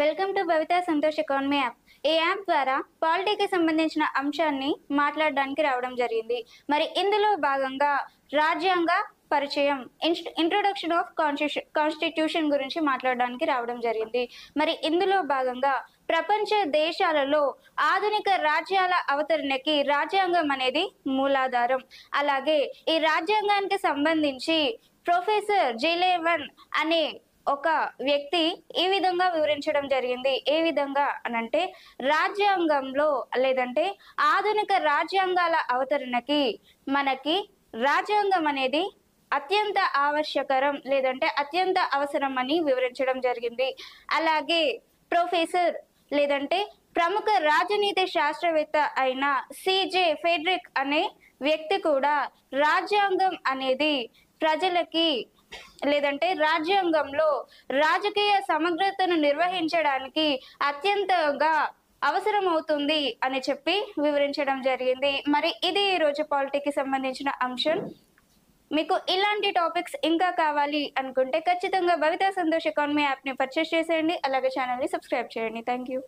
Welcome to Bhavitha Santosh economy app. ఈ app ద్వారా పాలిటీకి సంబంధించిన అంశాన్ని మాట్లాడడానికి రావడం జరిగింది. మరి ఇందులో భాగంగా రాజ్యాంగ పరిచయం, ఇంట్రొడక్షన్ ఆఫ్ కాన్స్టిట్యూషన్ గురించి మాట్లాడడానికి రావడం జరిగింది. మరి ఇందులో భాగంగా ప్రపంచ దేశాలలో ఆధునిక రాజ్యాల అవతరణకి రాజ్యాంగం అనేది మూలాధారం. అలాగే ఈ రాజ్యాంగానికి సంబంధించి ప్రొఫెసర్ జిలేవన్ అనే ఒక వ్యక్తి ఈ విధంగా వివరించడం జరిగింది. ఏ విధంగా అనంటే, రాజ్యాంగంలో లేదంటే ఆధునిక రాజ్యాంగాల అవతరణకి మనకి రాజ్యాంగం అనేది అత్యంత ఆవశ్యకరం లేదంటే అత్యంత అవసరం అని వివరించడం జరిగింది. అలాగే ప్రొఫెసర్ లేదంటే ప్రముఖ రాజనీతి శాస్త్రవేత్త అయిన సిజే ఫెడ్రిక్ అనే వ్యక్తి కూడా రాజ్యాంగం అనేది ప్రజలకి లేదంటే రాజ్యాంగంలో రాజకీయ సమగ్రతను నిర్వహించడానికి అత్యంతగా అవసరం అవుతుంది అని చెప్పి వివరించడం జరిగింది. మరి ఇది ఈ రోజు పాలిటిక్స్ సంబంధించిన అంశం. మీకు ఇలాంటి టాపిక్స్ ఇంకా కావాలి అనుకుంటే ఖచ్చితంగా భవిత సంతోష్ ఎకానమీ యాప్ని పర్చేస్ చేసేయండి. అలాగే ఛానల్ని సబ్స్క్రైబ్ చేయండి. Thank you.